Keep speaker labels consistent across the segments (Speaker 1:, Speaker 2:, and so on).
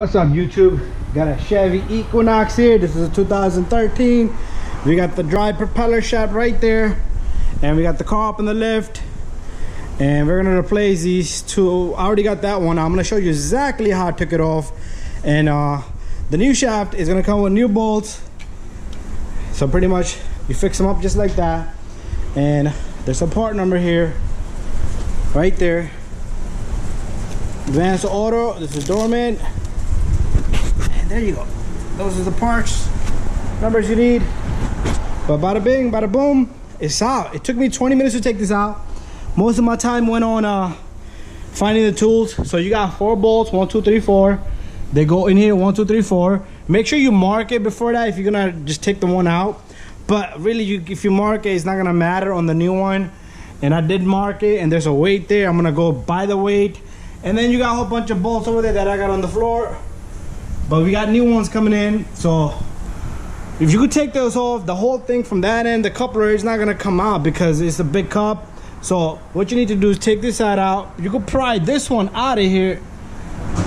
Speaker 1: What's up, YouTube? Got a Chevy Equinox here. This is a 2013. We got the dry propeller shaft right there, and we got the car up in the lift, and we're gonna replace these two. I already got that one. I'm gonna show you exactly how I took it off, and the new shaft is gonna come with new bolts. So pretty much you fix them up just like that, and there's a part number here right there. Advanced auto. This is dormant. There you go. Those are the parts numbers you need. But bada bing, bada boom, it's out. It took me 20 minutes to take this out. Most of my time went on finding the tools. So you got 4 bolts, 1 2 3 4. They go in here, 1 2 3 4. Make sure you mark it before that if you're gonna just take the one out. But really, if you mark it, it's not gonna matter on the new one. And I did mark it, and there's a weight there. I'm gonna go by the weight. And then you got a whole bunch of bolts over there that I got on the floor. But we got new ones coming in, so if you could take those off, the whole thing from that end, the coupler is not gonna come out because it's a big cup. So what you need to do is take this side out. You could pry this one out of here,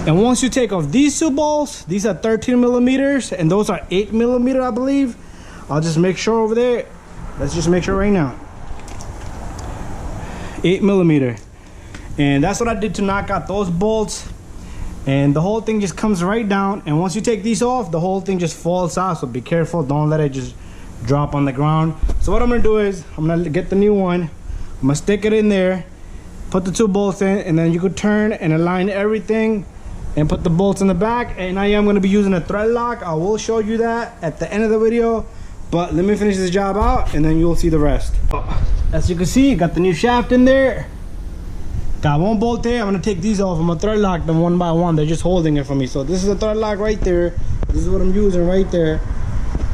Speaker 1: and once you take off these 2 bolts, these are 13 millimeters, and those are 8 millimeter, I believe. I'll just make sure over there. Let's just make sure right now. 8 millimeter, and that's what I did to knock out those bolts. And the whole thing just comes right down, and once you take these off, the whole thing just falls out. So be careful, don't let it just drop on the ground. So what I'm gonna do is I'm gonna get the new one, I'm gonna stick it in there, put the 2 bolts in, and then you could turn and align everything and put the bolts in the back. And I am gonna be using a thread lock. I will show you that at the end of the video, but let me finish this job out and then you'll see the rest. As you can see, got the new shaft in there. Got 1 bolt there. I'm gonna take these off. I'm gonna thread lock them one by one. They're just holding it for me. So this is a thread lock right there. This is what I'm using right there.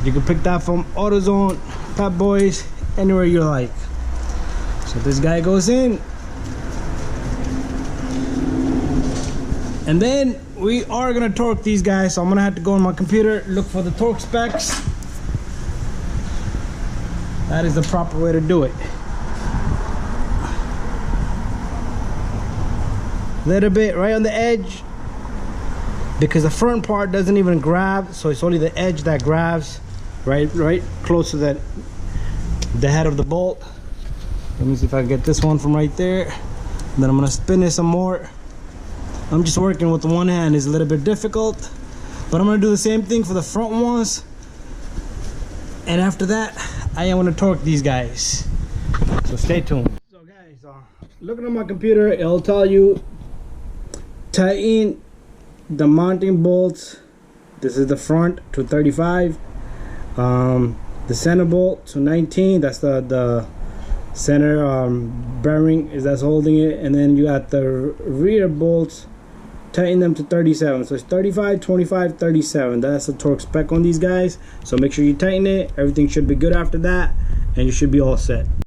Speaker 1: You can pick that from AutoZone, Pep Boys, anywhere you like. So this guy goes in, and then we are gonna torque these guys. So I'm gonna have to go on my computer, look for the torque specs. That is the proper way to do it. Little bit right on the edge, because the front part doesn't even grab, so it's only the edge that grabs, right close to the head of the bolt. Let me see if I can get this one from right there. And then I'm gonna spin it some more. I'm just working with one hand, it's a little bit difficult, but I'm gonna do the same thing for the front ones, and after that I am gonna torque these guys, so stay tuned. So guys, looking at my computer, it'll tell you tighten the mounting bolts. This is the front to 35, the center bolt to 19. That's the center bearing that's holding it, and then you got the rear bolts, tighten them to 37. So it's 35, 25, 37. That's the torque spec on these guys. So make sure you tighten it. Everything should be good after that, and you should be all set.